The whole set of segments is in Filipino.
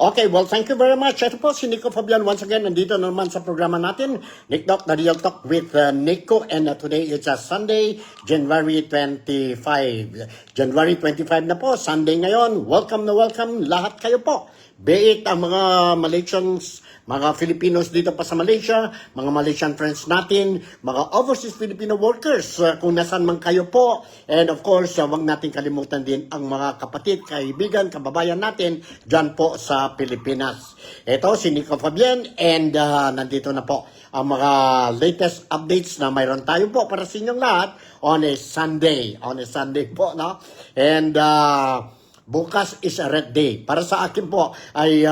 Okay, well, thank you very much. Ito po si Nico Fabian once again. Nandito na naman sa programa natin, Nick Doc, The Real Talk with Nico. And today is a Sunday, January 25. January 25 na po, Sunday ngayon. Welcome na welcome lahat kayo po. Be it ang mga Malaysians, mga Filipinos dito pa sa Malaysia, mga Malaysian friends natin, mga overseas Filipino workers, kung nasan man kayo po. And of course, wag natin kalimutan din ang mga kapatid, kaibigan, kababayan natin dyan po sa Pilipinas. Ito si Nico Fabian and nandito na po ang mga latest updates na mayroon tayo po para sa inyong lahat on a Sunday. On a Sunday po, no? And bukas is a red day. Para sa akin po ay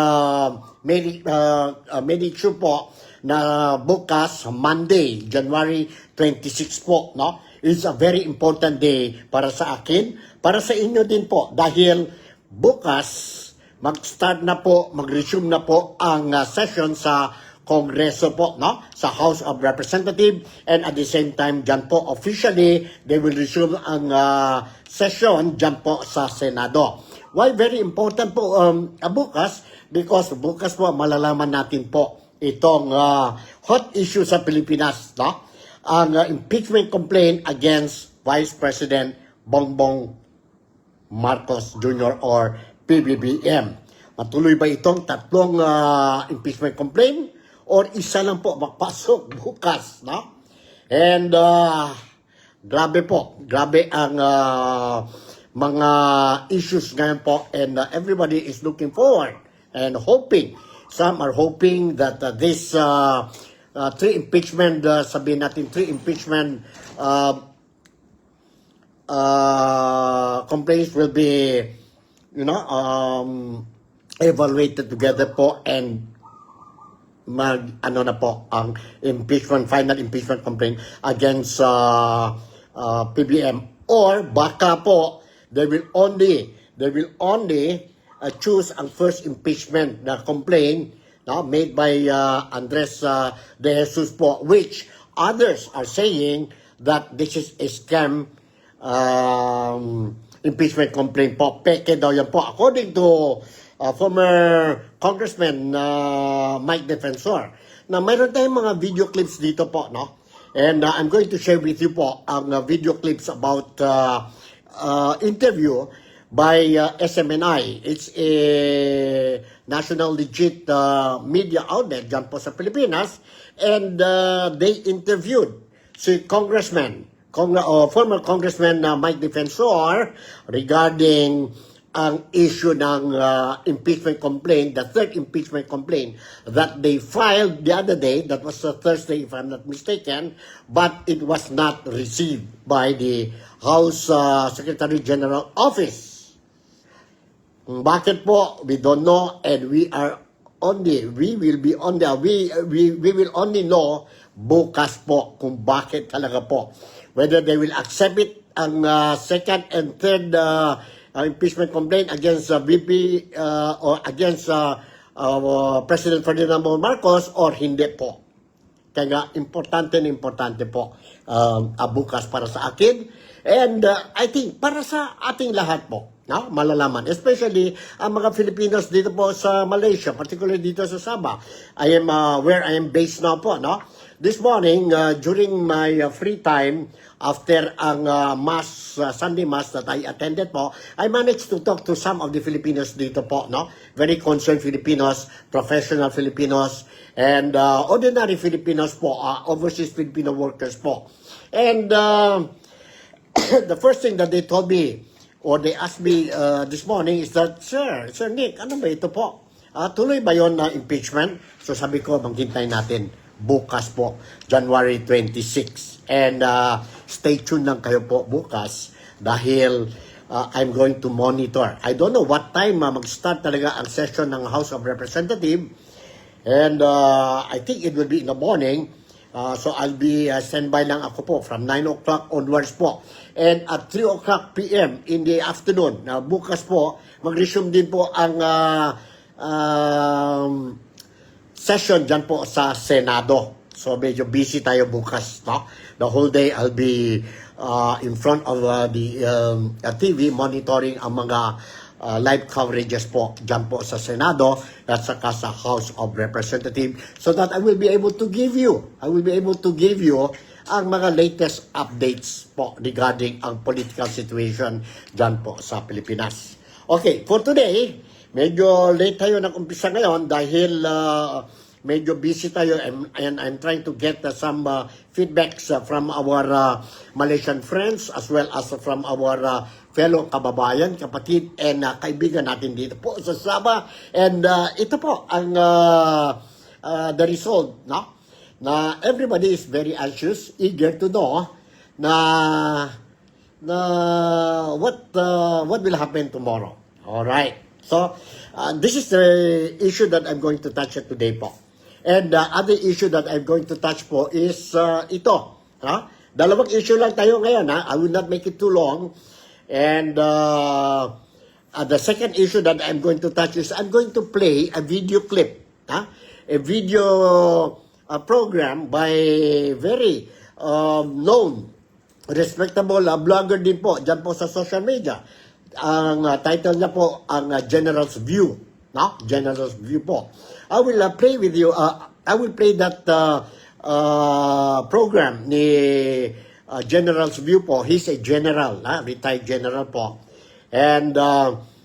made it sure po na bukas, Monday, January 26 po, no? It's a very important day para sa akin, para sa inyo din po. Dahil bukas, mag-start na po, mag-resume na po ang session sa Kongreso po, no? Sa House of Representatives, and at the same time, dyan po officially, they will resume ang session dyan po sa Senado. Why very important po bukas? Because bukas po malalaman natin po itong hot issue sa Pilipinas, no? Ang impeachment complaint against Vice President Bongbong Marcos Jr. or PBBM. Matuloy ba itong tatlong impeachment complaint or isa lang po magpasok bukas, no? And grabe po, grabe ang mga issues ngayon po, and everybody is looking forward and hoping. Some are hoping that this three impeachment, sabihin natin three impeachment complaints will be, you know, evaluated together po, and ano na po ang impeachment, final impeachment complaint against PBM, or baka po they will only choose ang first impeachment na complaint, no, made by Andres De Jesus po, which others are saying that this is a scam impeachment complaint po. Peke daw yan po, according to former Congressman Mike Defensor. Na mayroon tayong mga video clips dito po, no? And I'm going to share with you po ang video clips about interview by SMNI. It's a national legit media outlet dyan po sa Pilipinas, and they interviewed si former Congressman Mike Defensor regarding ang issue ng impeachment complaint, the third impeachment complaint that they filed the other day. That was Thursday, if I'm not mistaken, but it was not received by the House Secretary General Office. Bakit po? We don't know, and we will only know bukas po kung bakit talaga po. Whether they will accept it ang second and third impeachment complaint against VP or against President Ferdinand Marcos or hindi po. Kaya importante po bukas para sa akin. And I think para sa ating lahat po, no? Malalaman. Especially ang mga Filipinos dito po sa Malaysia, particularly dito sa Sabah. I am where I am based now po, no? This morning, during my free time, after ang Sunday Mass that I attended po, I managed to talk to some of the Filipinos dito po, no? Very concerned Filipinos, professional Filipinos, and ordinary Filipinos po, overseas Filipino workers po. And the first thing that they told me, or they asked me this morning is that, Sir Nick, ano ba ito po? Tuloy ba yon na impeachment? So sabi ko, maghintay natin bukas po, January 26. And stay tuned lang kayo po bukas dahil I'm going to monitor. I don't know what time mag-start talaga ang session ng House of Representatives. And I think it will be in the morning. So I'll be standby lang ako po from 9 o'clock onwards po. And at 3 o'clock p.m. in the afternoon, bukas po, mag-resume din po ang session dyan po sa Senado. So medyo busy tayo bukas, no? The whole day I'll be in front of the TV monitoring ang mga live coverages po dyan po sa Senado at saka sa House of Representatives so that I will be able to give you ang mga latest updates po regarding ang political situation dyan po sa Pilipinas. Okay, for today, medyo late tayo nag-umpisa ngayon dahil medyo busy tayo and I'm trying to get some feedbacks from our Malaysian friends as well as from our fellow kababayan, kapatid and kaibigan natin dito po sa Sabah. And ito po ang the result, no? Na everybody is very anxious, eager to know na what will happen tomorrow. All right. So this is the issue that I'm going to touch today po. And the other issue that I'm going to touch po is ito. Dalawang issue lang tayo ngayon. I will not make it too long. And the second issue that I'm going to touch is I'm going to play a video clip. A video program by very known, respectable blogger din po dyan po sa social media. Ang title niya po ang General's View, no? General's View po. I will play with you. I will play that program ni General's View po. He's a general, retired general po. And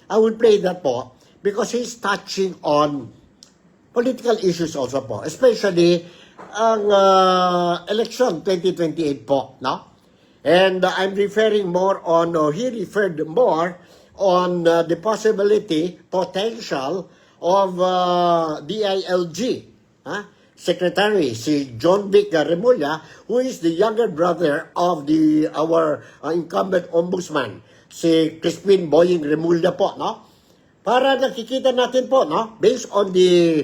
I will play that po because he's touching on political issues also po, especially ang election 2028 po, no? And I'm referring more on, he referred more on the possibility, potential of DILG, Secretary, si John Vic Remulla, who is the younger brother of our incumbent ombudsman, si Crispin Boying Remulla po, no? Para nakikita natin po, no, based on the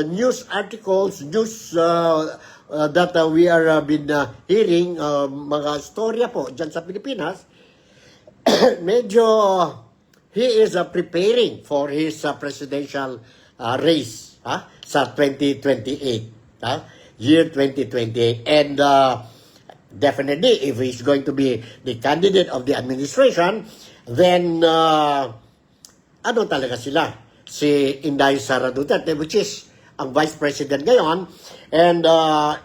news articles, news that we are been hearing, mga storya po dyan sa Pilipinas, medyo he is preparing for his presidential race sa 2028, year 2028. And definitely, if he's going to be the candidate of the administration, then ano talaga sila? Si Inday Sara Duterte, which is ang Vice President ngayon. And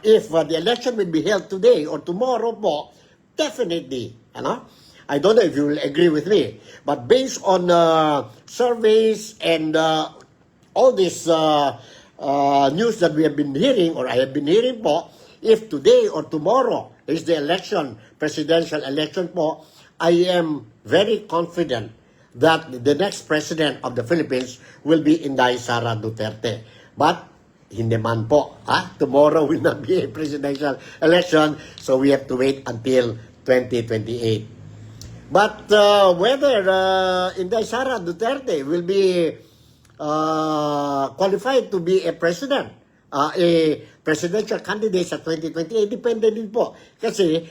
if the election will be held today or tomorrow po, definitely, I don't know if you will agree with me, but based on surveys and all this news that we have been hearing, or I have been hearing po, if today or tomorrow is the election, presidential election po, I am very confident that the next president of the Philippines will be Inday Sara Duterte. But, hindi man po. Tomorrow will not be a presidential election, so we have to wait until 2028. But whether Inday Sara Duterte will be qualified to be a president, a presidential candidate sa 2028, depende din po. Kasi,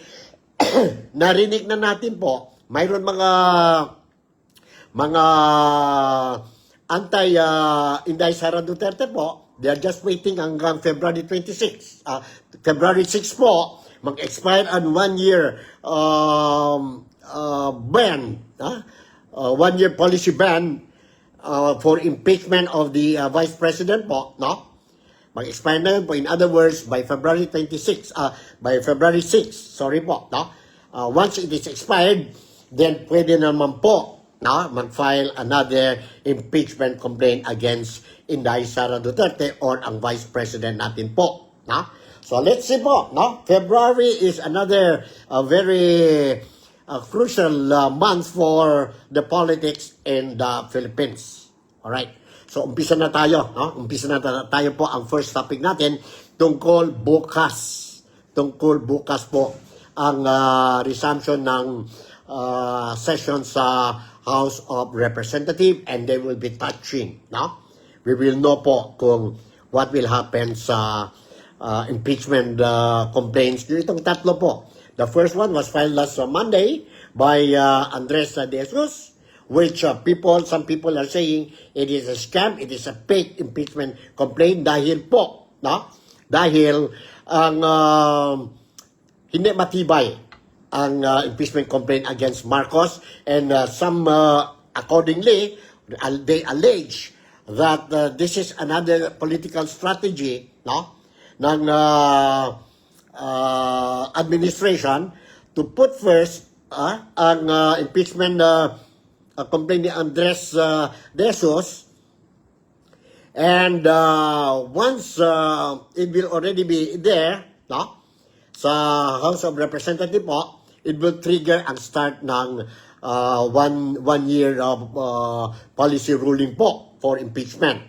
narinig na natin po, mayroon mga anti-Inday Sara Duterte po, they are just waiting hanggang February 26. February 6 po, mag-expire ang 1 year ban, 1 year policy ban for impeachment of the Vice President po, no? Mag-expire na yun po. In other words, by February 26, by February 6, sorry po, no? Once it is expired, then pwede naman po mag-file another impeachment complaint against Inday Sara Duterte or ang Vice President natin po. So let's see po. February is another very crucial month for the politics in the Philippines. Alright. So umpisa na tayo. Umpisa na tayo po ang first topic natin tungkol bukas. Tungkol bukas po ang resumption ng session sa House of Representatives, and they will be touching. We will know po kung what will happen sa impeachment complaints. Itong tatlo po. The first one was filed last Monday by Andres De Jesus, which some people are saying it is a scam, it is a fake impeachment complaint dahil po, dahil ang hindi matibay ang impeachment complaint against Marcos, and some accordingly they allege that this is another political strategy, no, ng administration to put first ang impeachment complaint ni Andres De Jesus, and once it will already be there, no, sa House of Representatives po, it will trigger ang start ng one year of policy ruling po for impeachment.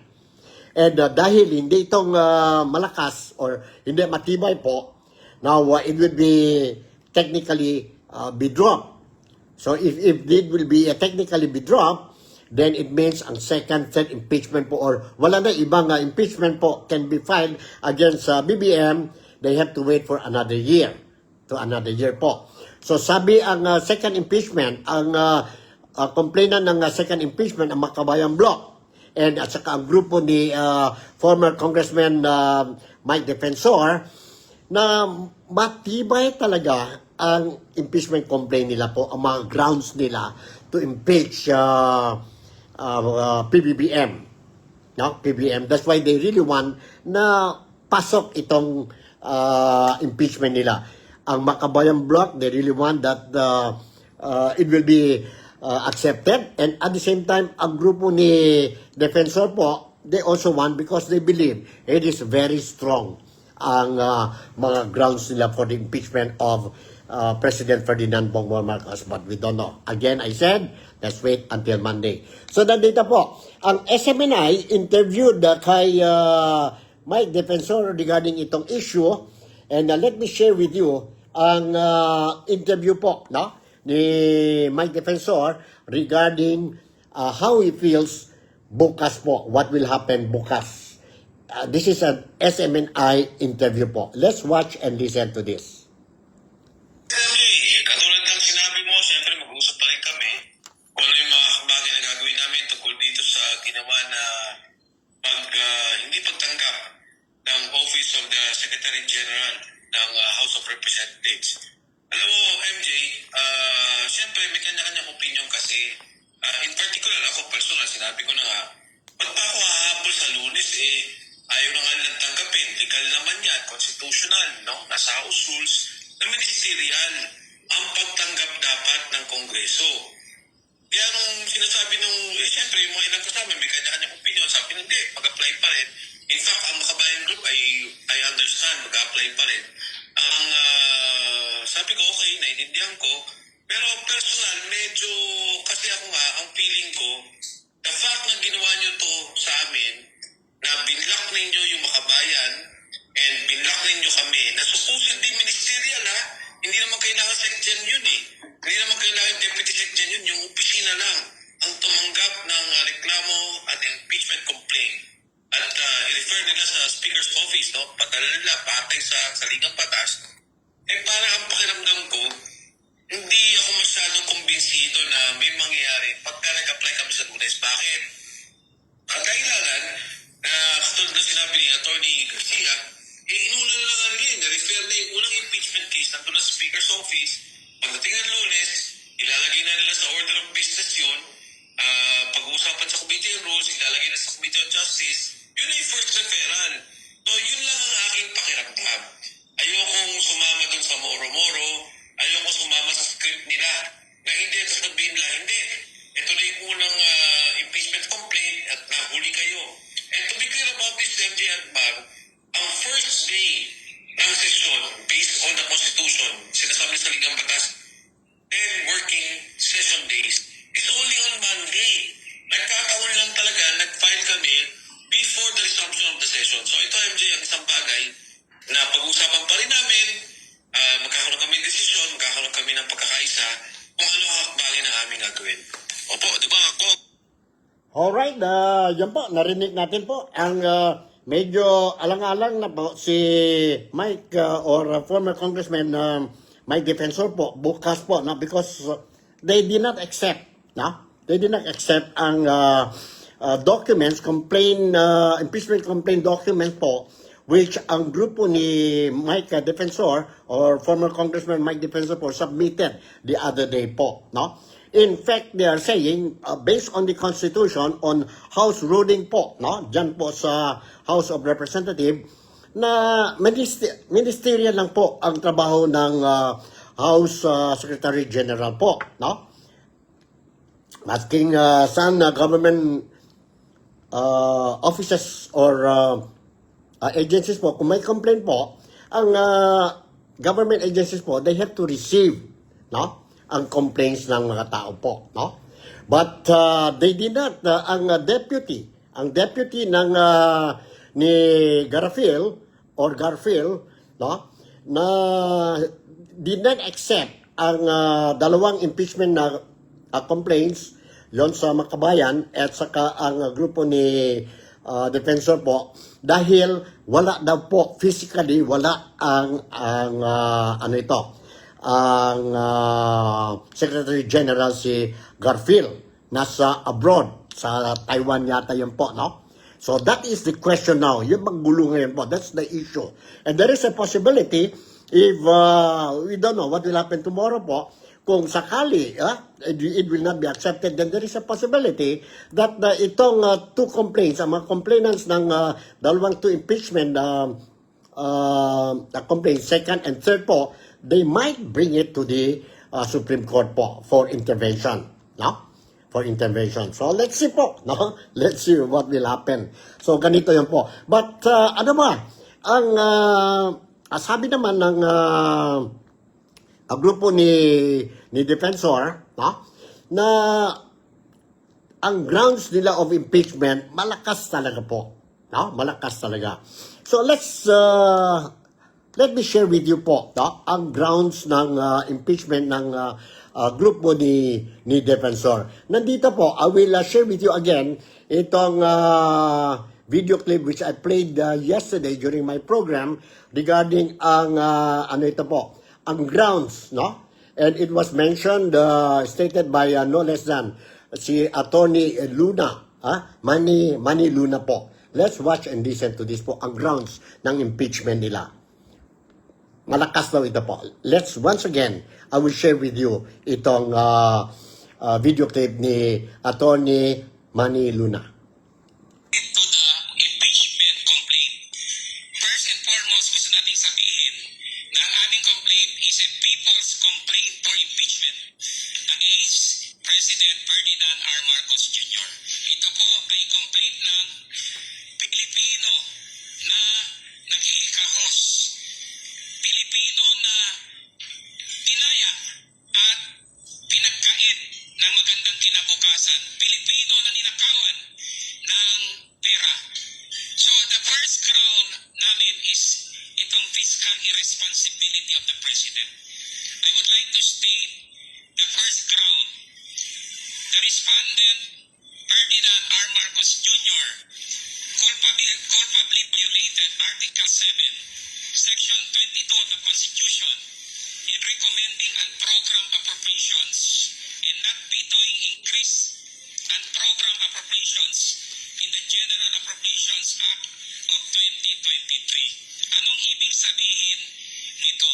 And dahil hindi itong malakas or hindi matibay po, now it will be technically be dropped. So if it will be technically be dropped, then it means ang second, third impeachment po, or wala na ibang impeachment po can be filed against BBM, they have to wait for another year, po. So sabi ang second impeachment, ang complainant ng second impeachment, ang Makabayan Bloc, and at saka ang grupo ni former Congressman Mike Defensor, na matibay talaga ang impeachment complaint nila po, ang mga grounds nila to impeach PBBM. No? PBBM. That's why they really want na pasok itong impeachment nila. Ang Makabayan Bloc, they really want that it will be accepted. And at the same time, ang grupo ni Defensor po, they also want because they believe it is very strong ang mga grounds nila for the impeachment of President Ferdinand Bongbong Marcos. But we don't know. Again, I said, let's wait until Monday. So, nandito po, ang SMNI interviewed kay Mike Defensor regarding itong issue. And let me share with you ang interview po, no, ni Mike Defensor regarding how he feels bukas po, what will happen bukas. This is an SMNI interview po. Let's watch and listen to this. Katulad ng sinabi mo, siyempre mag-uusap pa rin kami kung ano yung mga bagay na gagawin namin tungkol dito sa ginawa na hindi pagtanggap ng Office of the Secretary General ng House of Representatives. Alam mo, MJ, siyempre may kanya-kanyang opinion kasi. In particular, ako personal, sinabi ko na nga, ba't pa ako hahabol sa Lunes, ayaw na nga nilang tanggapin. Legal naman yan, constitutional, no? Nasa House Rules, na ministerial ang pagtanggap dapat ng Kongreso. Kaya nung sinasabi nung, siyempre yung mga ilang kasama, may kanya-kanyang opinion, sabi nung, hindi, mag-apply pa rin. In fact, ang Makabayan Group, I understand, mag-apply pa rin. Ang sabi ko, okay, naiintindihan ko, pero personal, medyo, kasi ako nga, ang feeling ko, the fact na ginawa nyo to sa amin, na binlock ninyo yung Makabayan, and binlock ninyo kami, na supposedly ministerial ha, hindi naman kailangan SecGen yun hindi naman kailangan deputy SecGen yun, yung opisina lang ang tumanggap ng reklamo at impeachment complaint. At i-refer nila sa Speaker's Office, no? Padala nila, patay sa ligang batas. Parang ang pakiramdam ko, hindi ako masyadong kumbinsido na may mangyayari pagka nag-apply kami sa Lunes. Bakit? Kailangan, katulad na sinabi ni Atty. Garcia, inuna na lang nila na-refer na yung unang impeachment case nandun na sa Speaker's Office. Pagdating ng Lunes, ilalagay na nila sa order of business yun. Pag-uusapan sa Committee on Rules, ilalagay na sa Committee on Justice. Yun ay first referral. So, yun lang ang aking pakiramdam. Ayokong sumama dun sa moro-moro. Ayokong sumama sa script nila. Na hindi, sasabihin nila, hindi. Ito na yung unang impeachment complaint at nahuli kayo. And to be clear about this, MJ Akbar, ang first day ng session based on the Constitution, sinasabi sa Ligang Batas, 10 working session days is only on Monday. Nagkataon lang talaga, nag-file kami before the resumption of the session. So ito, MJ, ang isang bagay na pag-usapan pa rin namin, magkakaroon kami ng desisyon, magkakaroon kami ng pagkakaisa kung ano ang hakbangin na aming gagawin. Opo, di ba ako? Alright, yan po, narinig natin po ang medyo alang-alang na po si Mike or former Congressman Mike Defensor po, bukas po, no? Because they did not accept, no? They did not accept ang documents, impeachment complaint documents po, which ang grupo ni Mike Defensor or former Congressman Mike Defensor po submitted the other day po, no? In fact, they are saying, based on the Constitution, on House ruling po, no? Diyan po sa House of Representatives, na ministerial lang po ang trabaho ng House Secretary General po, no? Asking some government offices or agencies po, kung may complaint po, ang government agencies po, they have to receive, no, ang complaints ng mga tao po, no? But they did not. Ang deputy ng ni Garfield, no, na did not accept ang dalawang impeachment na complaints yon sa Makabayan at saka ang grupo ni defensor po, dahil wala daw po physically, wala ang Secretary General si Garfield, nasa abroad sa Taiwan yata yun po, no? So that is the question now. Yung maggulo ngayon po, that's the issue. And there is a possibility, if we don't know what will happen tomorrow po, kung sakali it will not be accepted, then there is a possibility that itong two complaints, ang mga complainants ng dalawang two impeachment complaints, second and third po, they might bring it to the Supreme Court po for intervention, no? For intervention. So let's see po, no? Let's see what will happen. So ganito yan po. But ano ba, ang sabi naman ng grupo ni defensor, no? Na ang grounds nila of impeachment malakas talaga po, no? Malakas talaga. So let me share with you po, no, ang grounds ng impeachment ng grupo ni defensor. Nandito po, I will share with you again itong video clip which I played yesterday during my program regarding ang ito po, ang grounds, no? And it was mentioned, stated by no less than si Attorney Luna, Manny Luna po. Let's watch and listen to this po, ang grounds ng impeachment nila. Malakas daw ito po. Let's, once again, I will share with you itong video clip ni Attorney Manny Luna. To the impeachment complaint. First and foremost, gusto nating sabihin na ang aming complaint is a people's complaint for impeachment against President Ferdinand R. Marcos Jr. Ito po ay complaint ng Pilipino na naghihikahos. Pilipino na tinaya at pinagkait ng magandang kinabukasan. Pilipino na ninakawan ng pera. So the first ground namin is itong fiscal irresponsibility of the President. I would like to state the first ground. The respondent, Ferdinand R. Marcos Jr., culpably violated Article 7, Section 22 of the Constitution in recommending program appropriations and not vetoing increase and program appropriations in the General Appropriations Act of 2023. Anong ibig sabihin nito?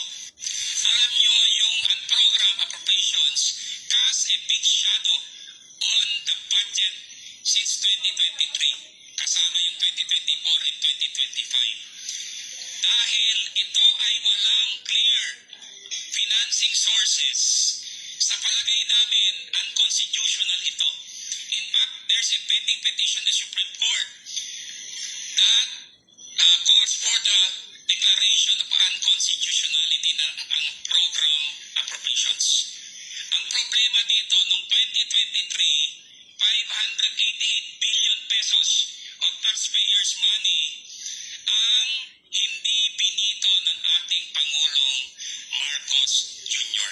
Alam nyo yung program appropriations cast a big shadow on the budget since 2023, kasama yung 2024 and 2025. Dahil ito ay walang clear financing sources, sa palagay namin, unconstitutional ito. In fact, there's a pending petition in the Supreme Court that calls for the declaration of unconstitutionality ng ang program appropriations. Ang problema dito, noong 2023, 588 billion pesos of taxpayers' money ang hindi binito ng ating Pangulong Marcos Jr.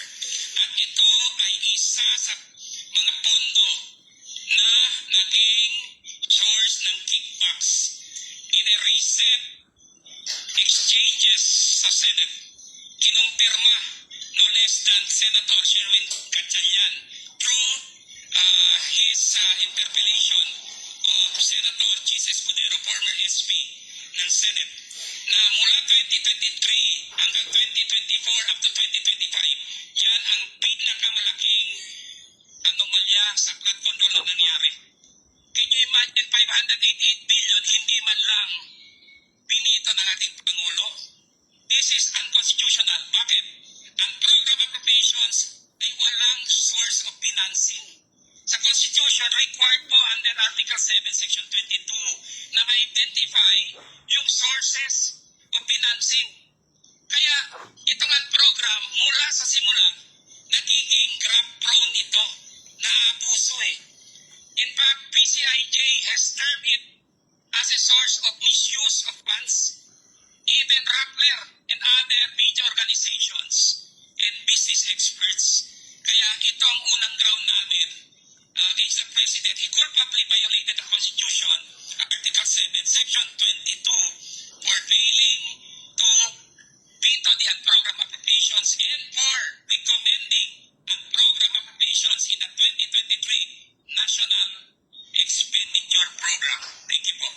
At ito ay isa sa mga pondo na naging source ng kickbacks. In a recent exchanges sa Senate, kinumpirma no less than Senator Sherwin Gatchalian through his interpellation of Senator Chis Escudero, former SP ng Senate, na mula 2023 hanggang 2024 up to 2025, yan ang pinakamalaking pamilya sa flood control na nangyari. Can you imagine 588 billion hindi man lang pinito ng ating Pangulo? This is unconstitutional. Bakit? Ang program appropriations ay walang source of financing. Sa Constitution, required po under Article 7, Section 22 na ma-identify yung sources of financing. Kaya itong program, mula sa simula, nagiging grab-prone ito, naabuso eh. In fact, PCIJ has termed it as a source of misuse of funds. Even Rappler and other media organizations and business experts. Kaya ito ang unang ground namin against the President. He culpably violated the Constitution, Article 7, Section 22, for failing to veto the program appropriations and for recommending program appropriations in the 2023 National Expenditure Program. Thank you po.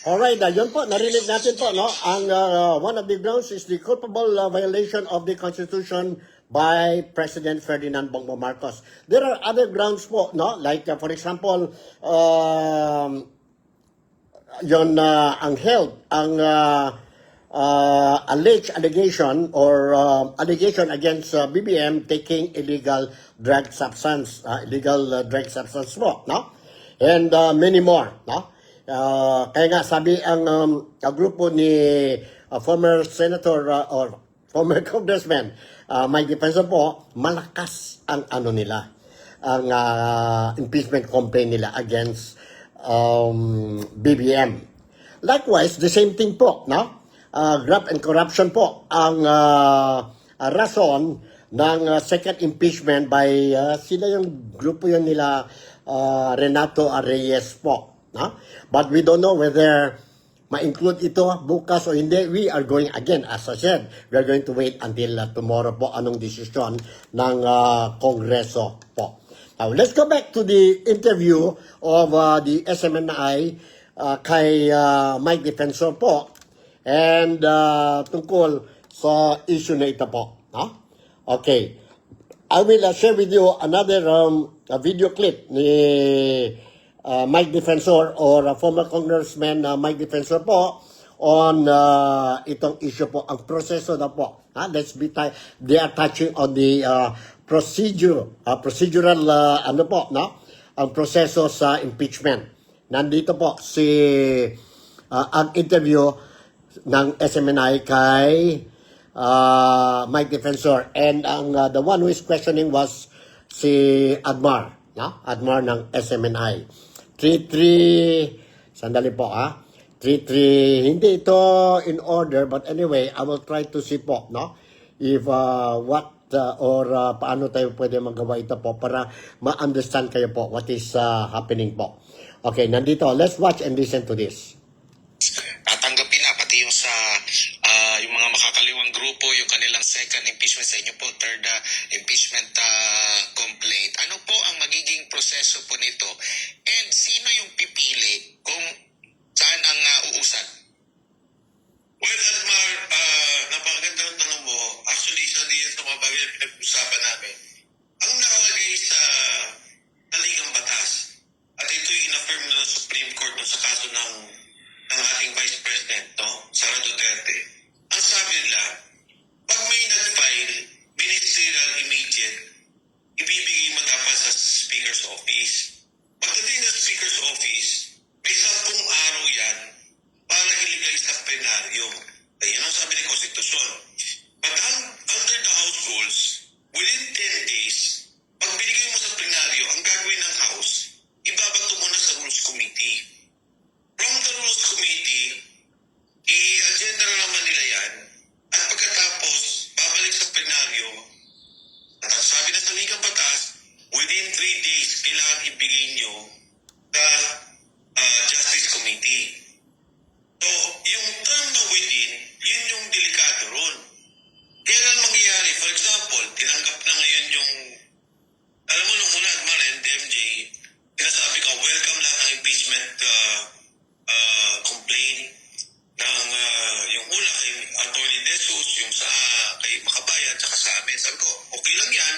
Alright, yun po, narinig natin po, no? Ang one of the grounds is the culpable violation of the Constitution by President Ferdinand Bongbong Marcos. There are other grounds po, no? Like, for example, ang health, ang alleged allegation or allegation against BBM taking illegal drug substance po, no? And many more, no? Kaya nga sabi ang grupo ni former senator or former congressman Mike Defensor po, malakas ang nila, ang impeachment complaint nila against BBM. Likewise, the same thing po, no? Graft and corruption po ang rason ng second impeachment by sila yung grupo yun nila Renato Reyes po. No? But we don't know whether ma-include ito bukas o hindi. We are going, again, as I said, we are going to wait until tomorrow po anong desisyon ng Kongreso po. Now, let's go back to the interview of the SMNI kay Mike Defensor po and tungkol sa issue na ito po. No? Okay. I will share with you another video clip ni Mike Defensor or former Congressman Mike Defensor po on itong issue po, ang proseso na po. They are touching on the procedural ang proseso sa impeachment. Nandito po ang interview ng SMNI kay Mike Defensor, and the one who is questioning was si Admar, no? Admar ng SMNI. 3-3, sandali po 3-3, hindi ito in order, but anyway, I will try to see po, no? If paano tayo pwede magawa ito po para ma-understand kayo po what is happening po. Okay, nandito, let's watch and listen to this. Tatanggapin na pati yung sa yung mga makakaliwang grupo, yung kanilang second impeachment sa inyo po, third impeachment complaint. Ano po ang magiging proseso po nito? And sino yung pipili kung saan ang uusad? Well, Admar, napakagandang tanong mo. Actually, isa din sa mga bagay na pinag-usapan namin. Ang nakalagay sa taligang batas, at ito'y in-affirm na ng Supreme Court sa kaso ng ating Vice President, no? Sara Duterte. Ang sabi nila, pag may nag-file, ministerial immediate, ibibigay mo dapat sa Speaker's Office. Pagdating sa Speaker's Office, may 10 araw yan para iligay sa plenaryo. Ayan ang sabi ng Konstitusyon. But under the House rules, within 10 days, pag binigay mo sa plenaryo, ang gagawin ng House, ibabato mo na sa Rules Committee. From the Rules Committee, i-agenda na naman nila yan, at pagkatapos, babalik sa plenaryo, at ang sabi na sa ligang batas, within 3 days, kailangan ibigay nyo sa Justice Committee. So, yung term na within, yun yung delikado ron. Kailan mangyayari? For example, tinanggap na ngayon yung, alam mo nung una, Admar and MJ, sinasabi ko, welcome lahat ng impeachment complaint ng yung una kay Atty. De Jesus, yung sa kay Makabayan, saka sa amin. Sabi ko, okay lang yan.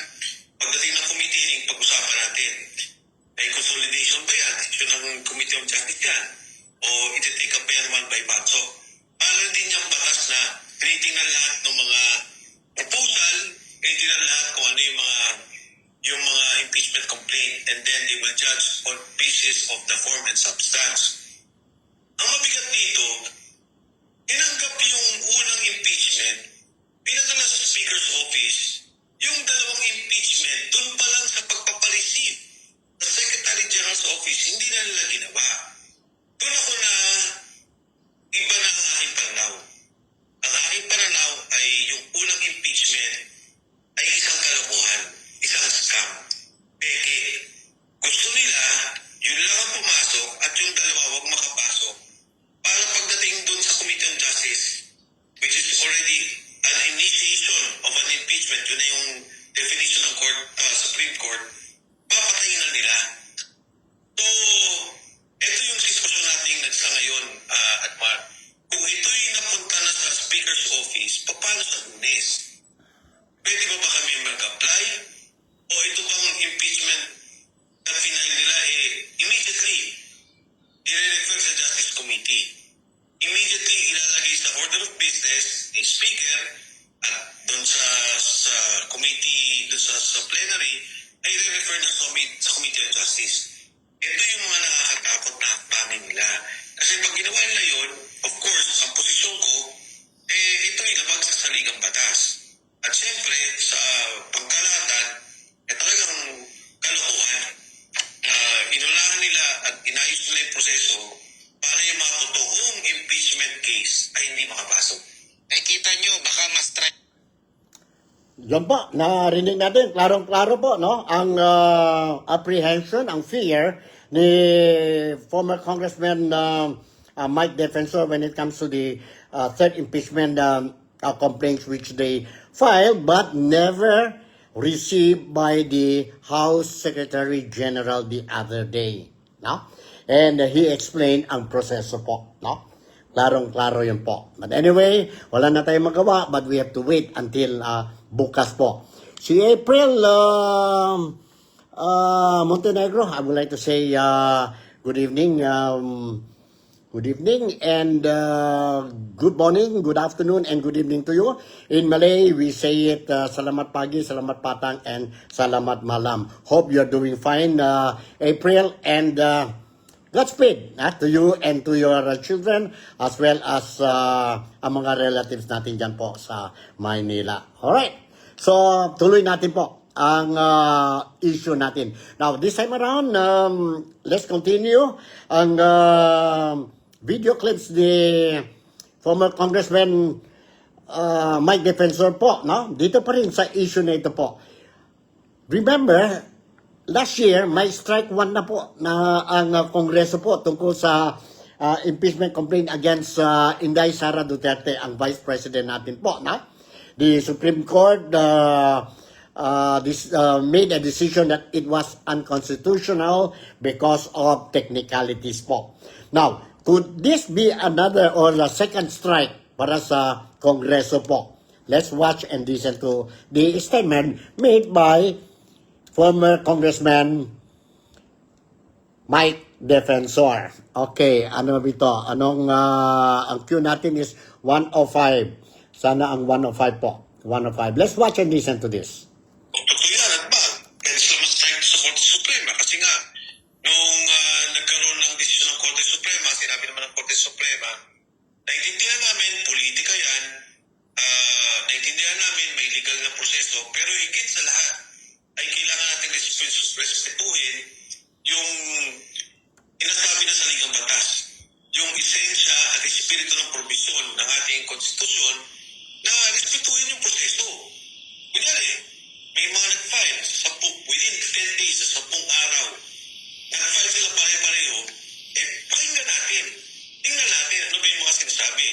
Pagdating ng committee hearing, pag-usapan natin. jurisdiction ng Committee of Justice yan. O iti-take up pa yan one by one. So, parang din niyang batas na tinitingnan lahat ng mga proposal, tinitingnan lahat kung ano yung mga impeachment complaint, and then they will judge on basis of the form and substance. Ang mabigat dito, tinanggap yung unang impeachment, pinadala sa Speaker's Office, yung dalawang impeachment, dun pa lang sa pagpapareceive sa Secretary General's Office, hindi na nila ginawa. Doon ako na iba na ang aking pananaw. Ang aking pananaw ay yung unang impeachment ay isang kalokohan, isang scam, peke. Gusto nila, yun lang ang pumasok at yung dalawa wag makapasok para pagdating doon sa Committee on Justice, which is already an initiation of an impeachment, yun na yung definition ng Supreme Court, papatayin na nila. So, ito yung sitwasyon natin sa ngayon, Admar. Kung ito'y napunta na sa Speaker's Office, paano sa Lunes? Pwede ba kami mag-apply? O ito bang impeachment na final nila immediately i-refer sa Justice Committee? Immediately ilalagay sa order of business ni Speaker at doon sa committee, doon sa plenary, ay i-refer na sa Committee on Justice. Ito yung mga nakakatakot na akbangin nila. Kasi pag ginawa nila yun, of course, ang posisyon ko, ito'y labag sa saligang batas. At siyempre, sa pangkalahatan, talagang kalokohan. Inunahan nila at inayos nila yung proseso para yung mga totoong impeachment case ay hindi makapasok. Nakikita nyo, baka mas try. Yan po, narinig natin, klarong-klaro po, no? Ang apprehension, ang fear ni former Congressman Mike Defensor when it comes to the third impeachment complaints which they filed but never received by the House Secretary General the other day, no? And he explained ang proseso po, no? Klarong-klaro yun po. But anyway, wala na tayong magawa but we have to wait until bukas po. Si April Montenegro, I would like to say good evening. Good evening and good morning, good afternoon, and good evening to you. In Malay, we say it, salamat pagi, salamat patang, and salamat malam. Hope you're doing fine, April, and Godspeed to you and to your children as well as ang mga relatives natin dyan po sa Maynila. Alright, so tuloy natin po ang issue natin. Now, this time around, let's continue ang video clips ni former Congressman Mike Defensor po, no? Dito pa rin sa issue na ito po. Remember, last year, may strike one na po na ang Kongreso po tungkol sa impeachment complaint against Inday Sara Duterte, ang Vice President natin po, no? The Supreme Court made a decision that it was unconstitutional because of technicalities po. Now, could this be another or a second strike para sa Kongreso po? Let's watch and listen to the statement made by former Congressman Mike Defensor. Okay, ano ba ito? Ang cue natin is 105. Sana ang 105 po. 105. Let's watch and listen to this. Totoo yan, at ba? Kaya sila mas-strike sa Korte Suprema kasi nga, nung nagkaroon ng desisyon ng Korte Suprema, sinabi naman ng Korte Suprema, naintindihan namin, politika yan, naintindihan namin, may legal na proseso, pero higit sa lahat, ay kailangan natin respetuhin yung inasabi na sa ligang batas. Yung esensya at espiritu ng probisyon ng ating konstitusyon na respetuhin yung proseso. Kunyari, may mga nag-file within 10 days sa 10 araw. Nag-file sila pare-pareho. Pakinggan natin. Tingnan natin ano ba yung mga sinasabi.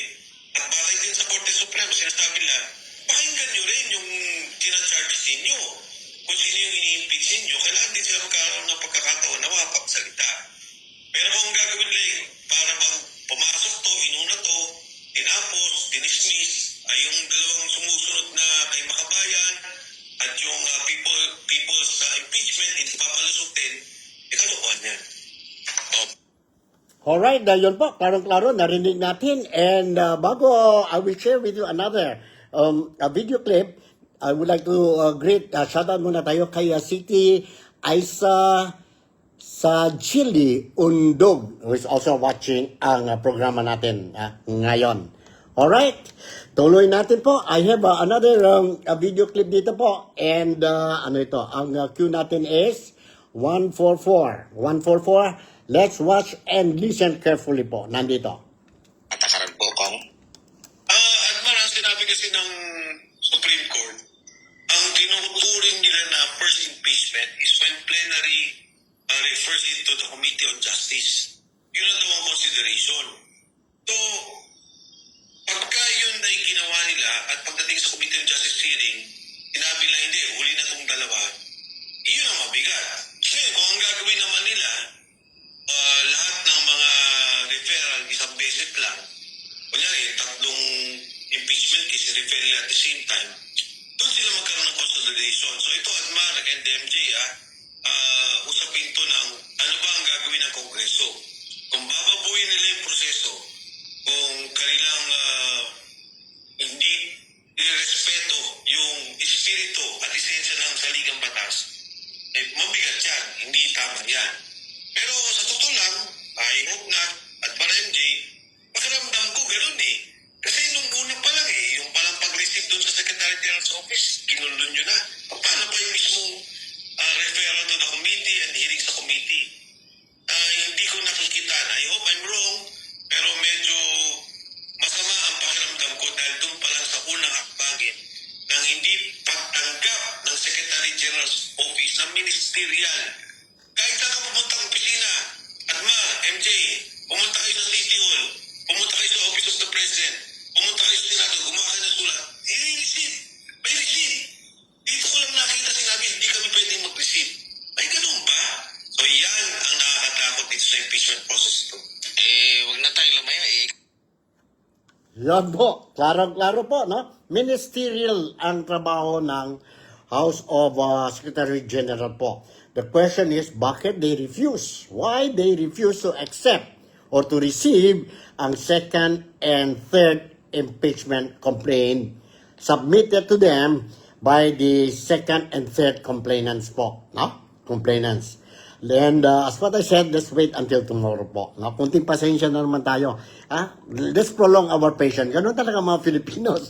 At batay din sa Korte Suprema, sinasabi nila, pakinggan nyo rin yung tinacharges ninyo. Kung sino yung ini-impeach ninyo, kailangan din sila magkaroon ng pagkakataon na makapagsalita. Pero kung gagawin nila para bang pumasok to, inuna to, tinapos, dinismiss, ay yung dalawang sumusunod na kay Makabayan at yung people's impeachment, hindi papalusutin, kalokohan yan. Alright, yun po, klarong-klaro, narinig natin. And bago I will share with you another a video clip, I would like to greet, shoutout muna tayo kay City Aisa sa Chile Undog, who is also watching ang programa natin ngayon. Alright, tuloy natin po. I have another a video clip dito po. And ano ito, ang cue natin is 144. 144. Let's watch and listen carefully po. Nandito. Patakaran po, Kong. Admar, ang sinabi kasi ng Supreme Court, ang tinuturing nila na first impeachment is when plenary refers it to the Committee on Justice. Yun ang daw ang consideration. So, pagka yun ay ginawa nila at pagdating sa Committee on Justice hearing, sinabi nila hindi, huli na itong dalawa, yun ang mabigat. Ngayon, kung ang gagawin naman nila, lahat ng mga referral isang beses lang, kunyari, tatlong impeachment case refer nila at the same time, doon sila magkaroon ng consolidation. So ito, Admar and MJ, usapin to ng ano ba ang gagawin ng Kongreso. Kung bababuhin nila yung proseso, kung kanilang hindi irespeto yung espiritu at esensya ng saligang batas, mabigat yan, hindi tama yan. Pero sa totoo lang, I hope not, at para MJ, pakiramdam ko gano'n eh. Kasi nung una pa lang yung palang pag-receive doon sa Secretary General's Office, kinulun nyo na. Paano pa yung mismong referral to the committee and hearing sa committee? Hindi ko nakikita na. I hope I'm wrong, pero medyo masama ang pakiramdam ko dahil doon pa lang sa unang hakbangin ng hindi pagtanggap ng Secretary General's Office na ministerial. Kahit saan ka pumunta ang opisina, Admar, MJ, pumunta kayo sa City Hall, pumunta kayo sa Office of the President, pumunta kayo sa Senado, gumawa kayo ng sulat, i-receive. May receive. Dito ko lang nakita sinabi, hindi kami pwedeng mag-receive. Ay, ganun ba? So, yan ang nakakatakot dito sa impeachment process ito. Huwag na tayong lamaya Yan po, klarong-klaro po, no? Ministerial ang trabaho ng House of Secretary General po. The question is, bakit they refuse? Why they refuse to accept or to receive ang second and third impeachment complaint submitted to them by the second and third complainants po, no? Complainants. And as what I said, let's wait until tomorrow po. No? Kunting pasensya na naman tayo. Let's prolong our patience. Ganun talaga mga Filipinos.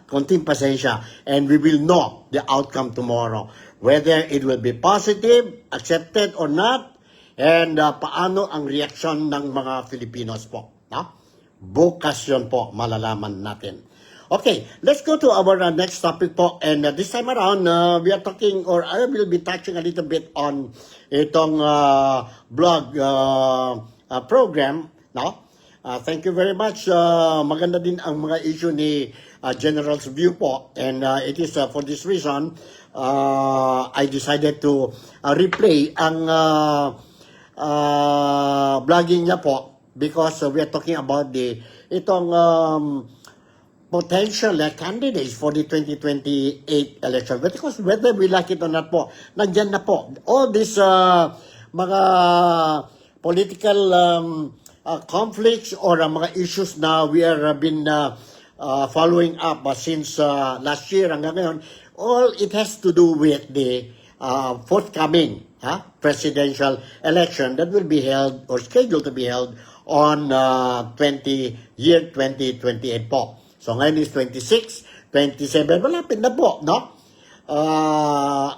Kunting pasensya. And we will know the outcome tomorrow. Whether it will be positive, accepted or not, and paano ang reaction ng mga Filipinos po. No? Bukas yun po, malalaman natin. Okay, let's go to our next topic po. And this time around, we are talking, or I will be touching a little bit on itong blog program. No? Thank you very much. Maganda din ang mga issue ni General's View po. And it is for this reason, I decided to replay ang blogging niya po. Because we are talking about itong potential candidates for the 2028 election. Because whether we like it or not po, nandyan na po. All these mga political conflicts or mga issues na we are been following up since last year hanggang ngayon, all it has to do with the forthcoming presidential election that will be held or scheduled to be held on 2028 po. So ngayon is 26, 27, malapit na po, no?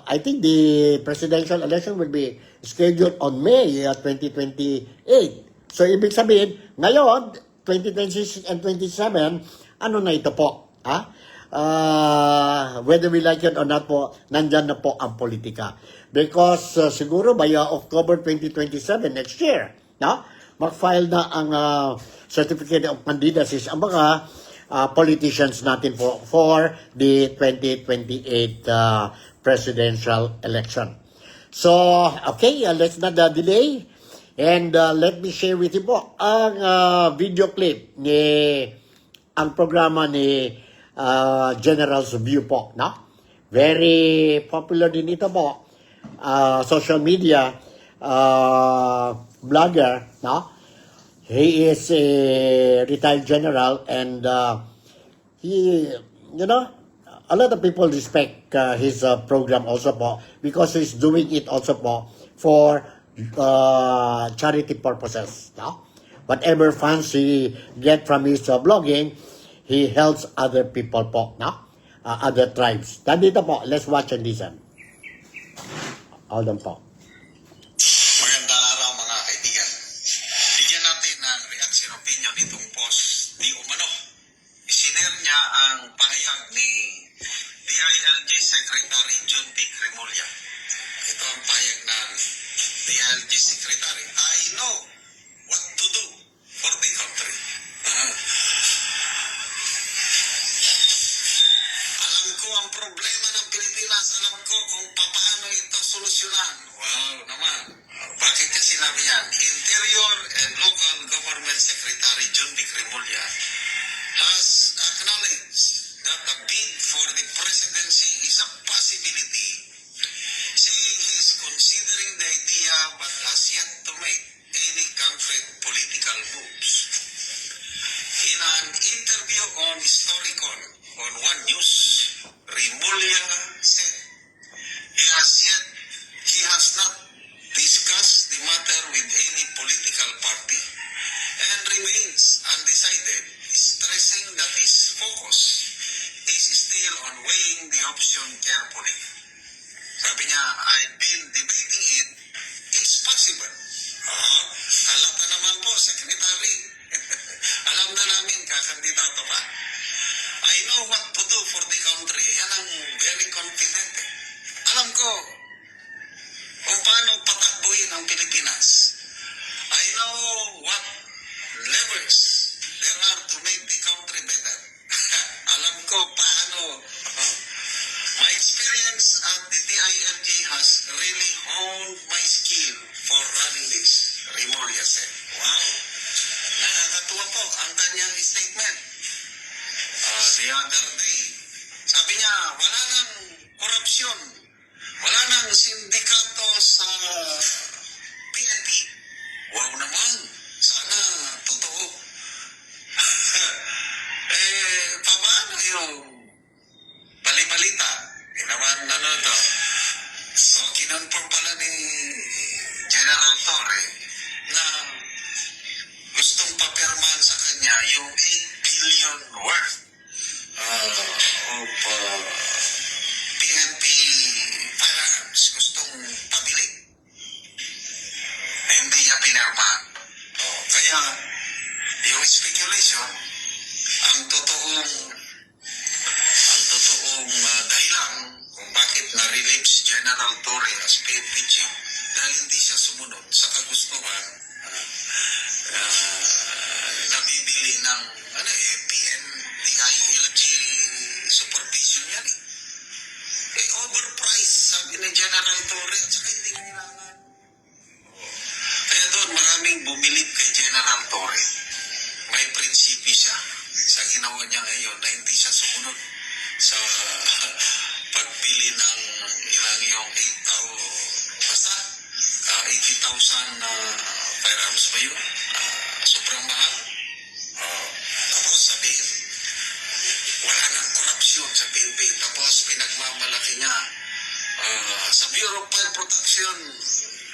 I think the presidential election will be scheduled on May 2028. So ibig sabihin, ngayon, 2026 and 27, ano na ito po? Whether we like it or not po, nandyan na po ang politika. Because siguro by October 2027 next year, no? Mag-file na ang certificate of candidacy ang mga politicians natin for the 2028 presidential election. So, okay, let's not delay. And let me share with you po ang video clip ni ang programa ni General's View po, no? Very popular din ito po. Social media vlogger, no? He is a retired general, and he, you know, a lot of people respect his program also po because he's doing it also po for charity purposes. No? Whatever funds he get from his blogging, he helps other people po, no? Other tribes. Nandito po, let's watch and listen. Hold on po. Magandang araw mga kaibigan. Bigyan natin ng reaction opinion itong post ni Umano. Isinare niya ang pahayag ni DILG Secretary John B. Cremulya. Ito ang pahayag ng DILG Secretary. I know what to do for the country. Alam ko ang problema ng Pilipinas. Alam ko kung paano ito solusyonan. Wow naman. Bakit niya sinabi yan? Interior and Local Government Secretary John B. Cremulya has acknowledged that the bid for the presidency is a possibility, saying he is considering the idea but has yet to make any concrete political moves. In an interview on Historicon on One News, Rimulya said he has not discussed the matter with any political party and remains undecided, stressing that his focus is still on weighing the option carefully. Sabi niya, I've been debating it. It's possible. Halata naman po, Secretary. Alam na namin, kakandidato ka. I know what to do for the country. Yan ang very confident. Alam ko kung paano patakbuhin ang Pilipinas. I know what levers there are to make the country better. Alam ko paano. My experience at the DILG has really honed my skill for running this, Rimulya said. Wow. Nakakatuwa po ang kanyang statement. The other day, sabi niya, wala nang korupsyon, wala nang sindikato sa PNP. Wow naman, sana totoo. Paano yung bali-balita? Naman ito. So, kinonfirm pala ni General Torre na gustong papirmahan sa kanya yung 8 billion worth of PNP firearms. Gustong pabili. Hindi niya pinirmahan. Kaya, yung speculation, ang totoong dahilan kung bakit na-relieve si General Torre as PNP chief dahil hindi siya sumunod sa kagustuhan nabibili ng DILG supervision yan overpriced sabi ni General Torre at saka hindi kailangan. Kaya doon maraming bumilib kay General Torre. May prinsipyo siya sa ginawa niya ngayon na hindi siya sumunod sa pagpili ng ilang yung 80,000 firearms ba yun? Sobrang mahal. Tapos sabihin, wala nang korupsyon sa PNP. Tapos pinagmamalaki niya sa Bureau of Fire Protection,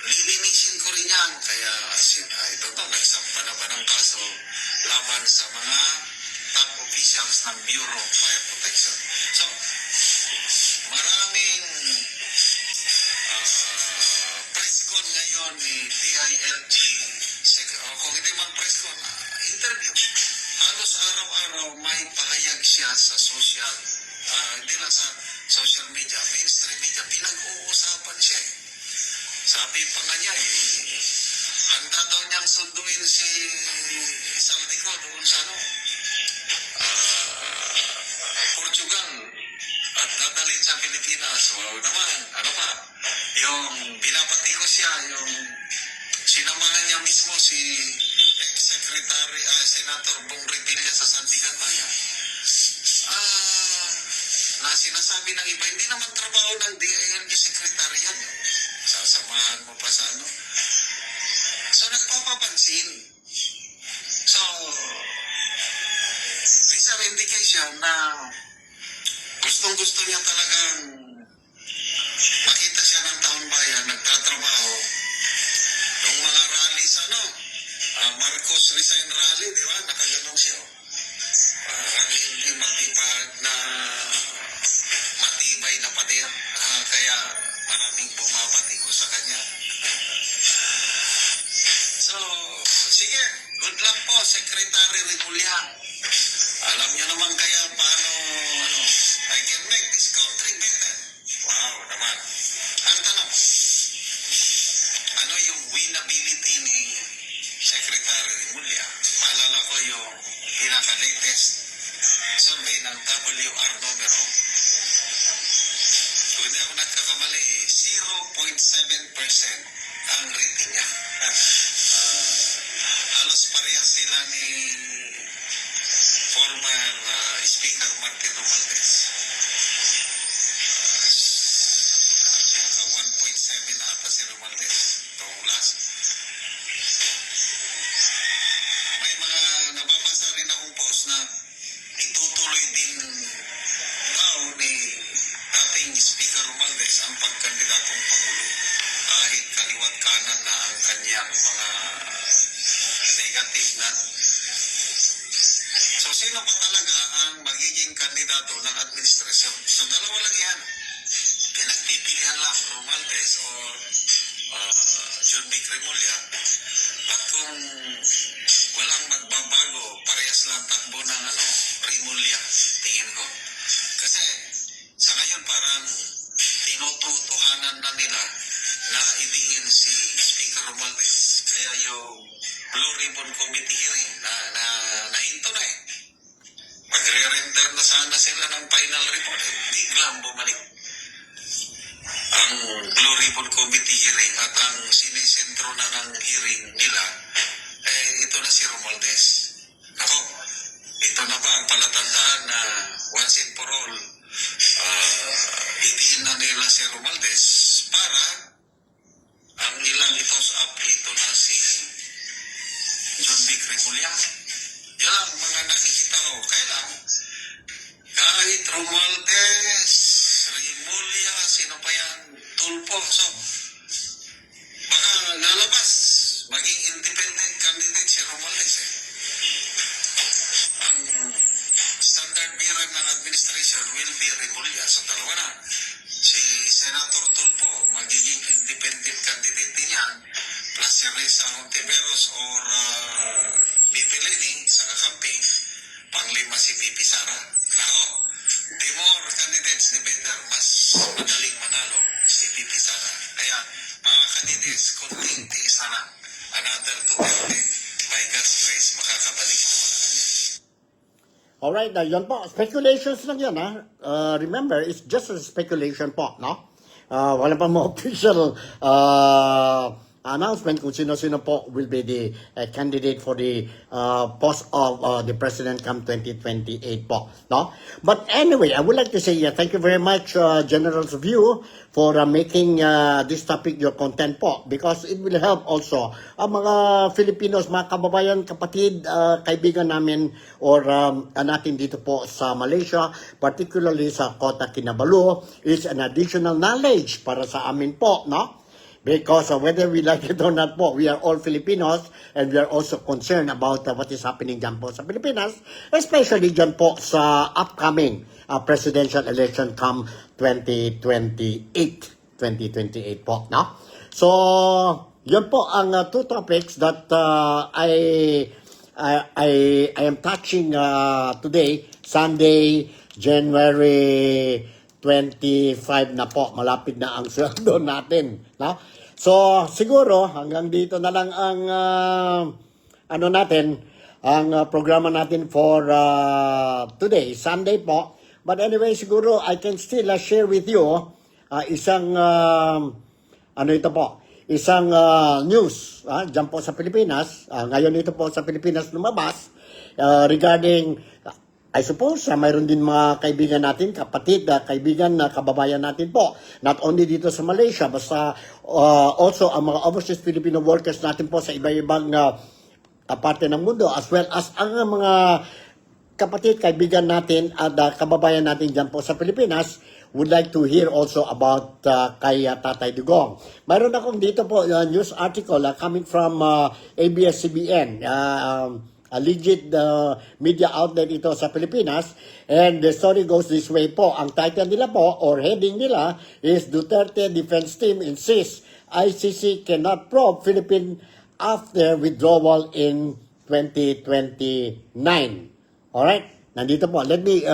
lilinisin ko rin yan. Kaya nagsampa na ba ng kaso laban sa mga top officials ng Bureau of Fire Protection. So, maraming press-con ngayon ni DILG, kung hindi man press-con, interview. Halos araw-araw may pahayag siya sa social, hindi lang sa social media, mainstream media, pinag-uusapan siya. Sabi pa nga niya, handa daw niyang sunduin si Saldico doon sa Portugal at dadalhin sa Pilipinas. Wow naman, ano pa? Yung binabati ko siya, yung sinamahan niya mismo si ex-secretary, Senator Bong Revilla sa Sandigan Bayan. Na sinasabi ng iba, hindi naman trabaho ng DILG secretary yan. Sasamahan mo pa sa So nagpapapansin. indication na gustong-gusto niya talagang makita siya ng taong bayan, nagtatrabaho. Nung mga rally sa Marcos Resign Rally, di ba? Nakaganong siya. Parang hindi matibay na pader. Kaya maraming bumabati ko sa kanya. So, sige, good luck po, Secretary Remulla. Alam niyo naman kaya paano, I can make this country better. Wow, naman. Ang tanong, ano yung winnability ni Secretary Remulla? Maalala ko yung pinaka-latest survey ng WR numero. Kung hindi ako nagkakamali, 0.7% ang rating niya. Halos parehas sila ni former Speaker Martin Romualdez. 1.7 ata si Romualdez. Itong last. May mga nababasa rin akong post na itutuloy din daw ni dating Speaker Romualdez ang pagkandidatong Pangulo. Kahit kaliwat kanan na ang kanyang mga negative na. So, sino ba talaga ang magiging kandidato ng administrasyon? So, dalawa lang yan. Pinagpipilihan lang Romualdez o John B. Remulla. At kung walang magbabago, parehas lang takbo ng Remulla, tingin ko. Kasi sa ngayon parang tinututuhanan na nila na idiin si Speaker Romualdez. Kaya yung Blue Ribbon Committee hearing nahinto na eh. Magre-render na sana sila ng final report. Biglang bumalik ang Blue Ribbon Committee hearing at ang sinisentro na ng hearing nila, ito na si Romualdez. Ako, ito na ba ang palatandaan na once and for all, idiin na nila si Romualdez para ang ilang itos up ito na si John B. Remulla. Yan ang mga nakikita ko. Kailan, kahit Romualdez, Remulla, sino pa yan, Tulfo. So, baka lalabas, maging independent candidate si Romualdez eh. Ang standard bearer ng administration will be Remulla. So, dalawa na. Si Senator Tulfo, magiging independent candidate din yan. Plus si Risa Hontiveros or BP Leni sa kakampi, panglima si Pipi Sara. Nako, the more candidates, the better. Mas madaling manalo si Pipi Sara. Kaya, mga candidates, kunting tiis na lang. Another Duterte, by God's grace, makakabalik na mga kanya. Alright, yan po. Speculations lang yan, ha? Remember, it's just a speculation po, no? Wala pa mo official announcement kung sino-sino po will be the candidate for the post of the president come 2028 po, no? But anyway, I would like to say thank you very much, General's View, for making this topic your content po, because it will help also ang mga Filipinos, mga kababayan, kapatid, kaibigan namin or natin dito po sa Malaysia, particularly sa Kota Kinabalu, is an additional knowledge para sa amin po, no? Because whether we like it or not po, we are all Filipinos and we are also concerned about what is happening dyan po sa Pilipinas, especially dyan po sa upcoming presidential election come 2028 po, no? So, yun po ang two topics that I am touching today, Sunday, January 25 na po, malapit na ang sweldo natin, no? So, siguro, hanggang dito na lang ang, ang programa natin for today, Sunday po. But anyway, siguro, I can still share with you isang, isang news, dyan po sa Pilipinas. Ngayon ito po sa Pilipinas lumabas, regarding, I suppose, mayroon din mga kaibigan natin, kapatid, kaibigan, kababayan natin po. Not only dito sa Malaysia, basta also ang mga overseas Filipino workers natin po sa iba-ibang parte ng mundo, as well as ang mga kapatid, kaibigan natin at kababayan natin dyan po sa Pilipinas would like to hear also about kay Tatay Digong. Mayroon akong dito po news article coming from ABS-CBN, a legit media outlet ito sa Pilipinas, and the story goes this way po. Ang title nila po or heading nila is Duterte Defense Team insists ICC cannot probe Philippine after withdrawal in 2029. Alright? Nandito po. Let me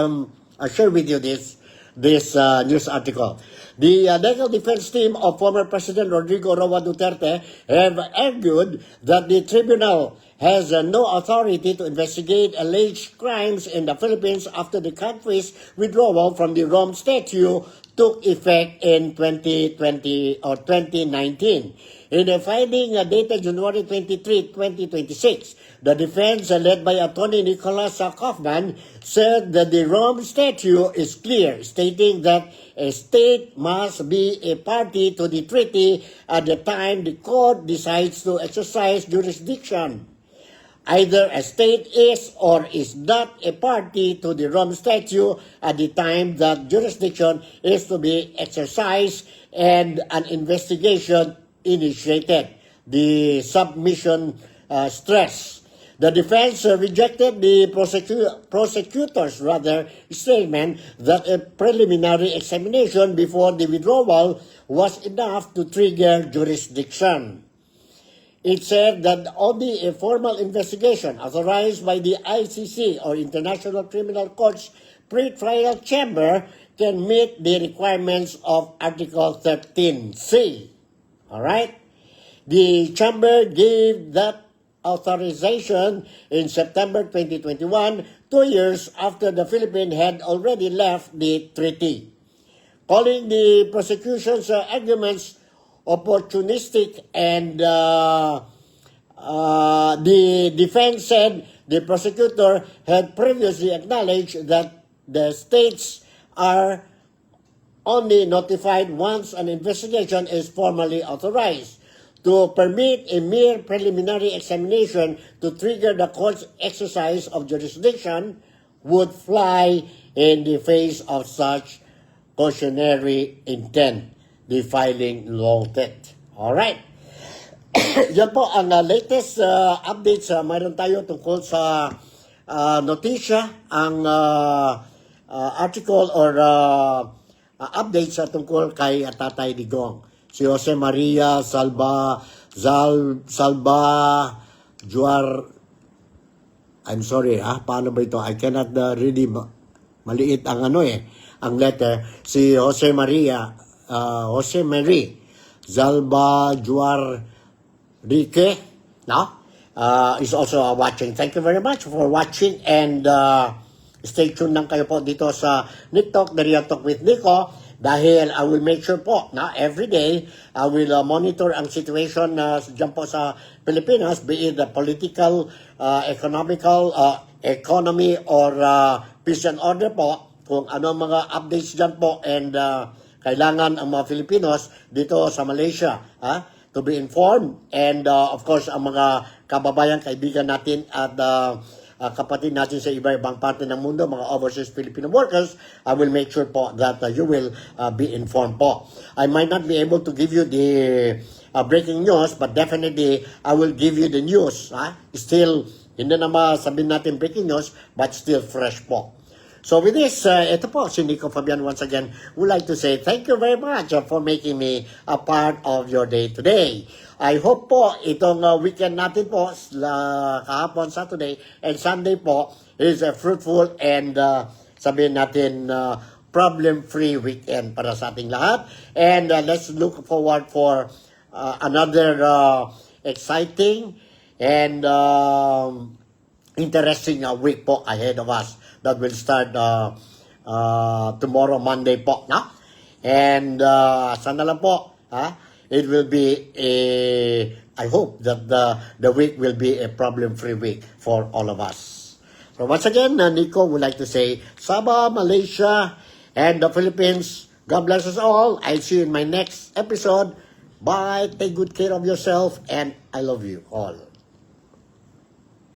share with you this news article. The legal defense team of former President Rodrigo Roa Duterte have argued that the tribunal has no authority to investigate alleged crimes in the Philippines after the country's withdrawal from the Rome Statute took effect in 2020 or 2019. In a finding dated January 23, 2026, the defense led by Attorney Nicholas Kaufman said that the Rome Statute is clear, stating that a state must be a party to the treaty at the time the court decides to exercise jurisdiction. Either a state is or is not a party to the Rome Statute at the time that jurisdiction is to be exercised and an investigation initiated. The submission stress. The defense rejected the prosecutor's statement that a preliminary examination before the withdrawal was enough to trigger jurisdiction. It said that only a formal investigation authorized by the ICC or International Criminal Court's pre-trial chamber can meet the requirements of Article 13C. Alright? The chamber gave that authorization in September 2021, 2 years after the Philippines had already left the treaty. Calling the prosecution's arguments opportunistic, and the defense said the prosecutor had previously acknowledged that the states are only notified once an investigation is formally authorized. To permit a mere preliminary examination to trigger the court's exercise of jurisdiction would fly in the face of such cautionary intent, the filing noted. Alright. Yan po ang latest updates. Mayroon tayo tungkol sa notisya, ang article or updates tungkol kay Tatay Digong. Si Jose Maria Salva Juar, I'm sorry, paano ba ito? I cannot really, maliit ang ang letter. Si Jose Marie Zalba Juar Rique, no? Is also watching. Thank you very much for watching, and stay tuned lang kayo po dito sa Nick Talk, the Real Talk with Nico. Dahil I will make sure po na every day I will monitor ang situation dyan po sa Pilipinas, be it the political, economical, economy, or peace and order po, kung ano mga updates dyan po, and kailangan ang mga Filipinos dito sa Malaysia to be informed, and of course ang mga kababayan, kaibigan natin at kapatid natin sa iba-ibang parte ng mundo, mga overseas Filipino workers, I will make sure po that you will be informed po. I might not be able to give you the breaking news, but definitely I will give you the news. Still, hindi na masabihin natin breaking news, but still fresh po. So with this, ito po, si Nico Fabian once again would like to say thank you very much for making me a part of your day today. I hope po itong weekend natin po, kahapon, Saturday and Sunday po, is a fruitful and sabihin natin problem-free weekend para sa ating lahat. And let's look forward for another exciting and interesting week po ahead of us that will start tomorrow, Monday po. No? And sana lang po, it will be I hope that the week will be a problem-free week for all of us. So once again, Nico would like to say, Sabah, Malaysia, and the Philippines, God bless us all. I'll see you in my next episode. Bye. Take good care of yourself, and I love you all.